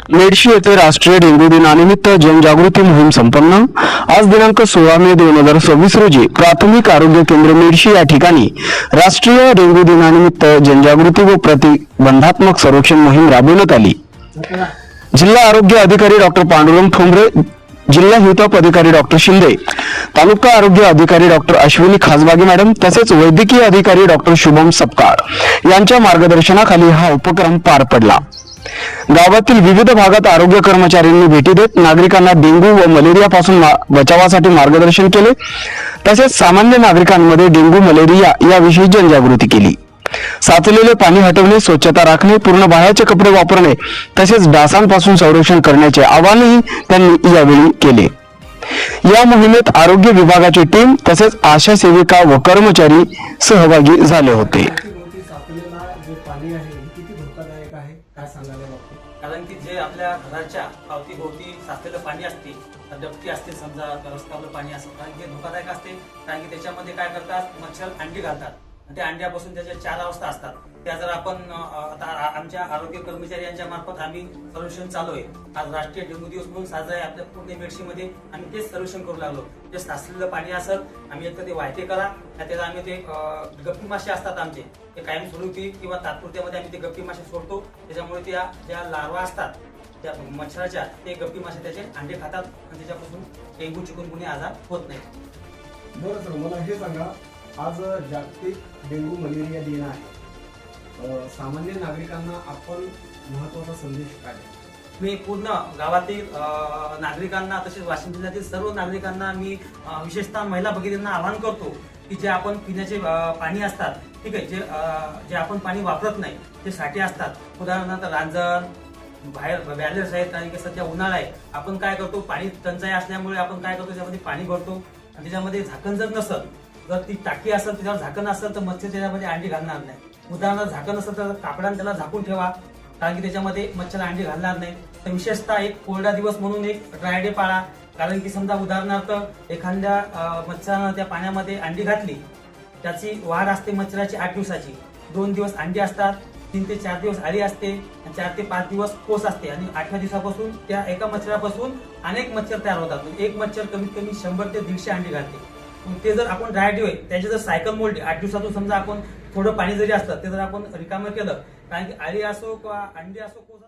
मेडशी येथे राष्ट्रीय डेंग्यू दिनानिमित्त जनजागृती मोहीम संपन्न। आज दिनांक 16 मे 2026 रोजी प्राथमिक आरोग्य केंद्र मेडशी या ठिकाणी राष्ट्रीय डेंग्यू दिनानिमित्त जनजागृती व प्रतिबंधात्मक सर्वेक्षण मोहीम राबविण्यात आली। जिल्हा आरोग्य अधिकारी डॉक्टर पांडुरंग ठोंबरे, जिल्हा हितप अधिकारी डॉक्टर शिंदे, तालुका आरोग्य अधिकारी डॉक्टर अश्विनी खासबागे मॅडम तसेच वैद्यकीय अधिकारी डॉक्टर शुभम सपकाळ यांच्या मार्गदर्शनाखाली हा उपक्रम पार पडला। गावातील विविध भागात आरोग्य कर्मचाऱ्यांनी भेटी देत नागरिकांना डेंग्यू व मलेरियापासून बचावासाठी मार्गदर्शन केले। तसेच सामान्य नागरिकांमध्ये डेंग्यू मलेरिया याविषयी जनजागृती केली। साचलेले पाणी हटवणे, स्वच्छता राखणे, पूर्ण बाह्याचे कपडे वापरणे तसेच डासांपासून संरक्षण करण्याचे आवाहनही त्यांनी यावेळी केले। या मोहिमेत आरोग्य विभागाची टीम तसेच आशा सेविका व कर्मचारी सहभागी झाले होते। कारण की जे आपल्या घराच्या अवतीभोवती साचलेलं पाणी असते, डबकी असते, समजा रस्त्यावर पाणी असतं, कारण की धोकादायक असते। कारण की त्याच्यामध्ये काय करतात, मच्छर अंडी घालतात। त्या अंड्यापासून त्याच्या 4 अवस्था असतात। त्या जर आपण आता आमच्या आरोग्य कर्मचारी यांच्या मार्फत आम्ही सर्वेक्षण चालू आहे। आज राष्ट्रीय डेंग्यू दिवस म्हणून साजरा आहे आपल्या पूर्ण मेडशीमध्ये। आम्ही तेच सर्वेक्षण करू लागलो। जे साचलेलं पाणी असेल आम्ही एक तर ते वाहते करा, त्याला आम्ही ते गप्पी मासे असतात आमचे, ते कायमस्वरूपी किंवा तात्पुरत्यामध्ये आम्ही ते गप्पी मासे सोडतो। त्याच्यामुळे त्या ज्या लार्वा असतात त्या मच्छराच्या, ते गप्पी मासे त्याचे अंडे खातात आणि त्याच्यापासून डेंग्यू चिकनगुन्या आजार होत नाही। बरं सर, मला हे सांगा, आज जागतिक डेंग्यू मलेरिया दिन आहे। सामान्य नागरिकांना आपण महत्त्वाचा संदेश काय? मी पूर्ण गावातील नागरिकांना तसेच वाशिम जिल्ह्यातील सर्व नागरिकांना मी विशेषतः महिला भगिनींना आवाहन करतो की जे आपण पिण्याचे पाणी असतात, ठीक आहे, जे आपण पाणी वापरत नाही, जे साठे असतात, उदाहरणार्थ रांजण, बाहेर बॅलर्स आहेत, कारण की सध्या उन्हाळा आहे, आपण काय करतो, पाणी टंचाई असल्यामुळे आपण काय करतो, त्यामध्ये पाणी भरतो आणि त्याच्यामध्ये झाकण जर नसेल, जर ती टाकी असेल त्याच्यावर झाकण असेल तर मच्छर त्याच्यामध्ये अंडी घालणार नाही। उदाहरणार्थ झाकण असेल तर कापडाने त्याला झाकून ठेवा, कारण की त्याच्यामध्ये मच्छर अंडी घालणार नाही। तर विशेषतः एक कोरडा दिवस म्हणून एक ड्राय डे पाळा, कारण की समजा उदाहरणार्थ एखाद्या मच्छरानं त्या पाण्यामध्ये अंडी घातली, त्याची वाढ असते मच्छराची 8 दिवसाची। 2 दिवस अंडी असतात, 3 ते 4 दिवस अळी असते, 4 ते 5 दिवस कोस असते आणि 8व्या दिवसापासून त्या एका मच्छरापासून अनेक मच्छर तयार होतात। एक मच्छर कमीत कमी 100 ते 150 अंडी घालते। ते जर आपण ड्राय डे त्याची जर सायकल मोडली, 8 दिवसातून समजा आपण थोडं पाणी जरी असतं ते जर आपण रिकामं केलं, कारण की अळी असो किंवा अंडी असो, कोस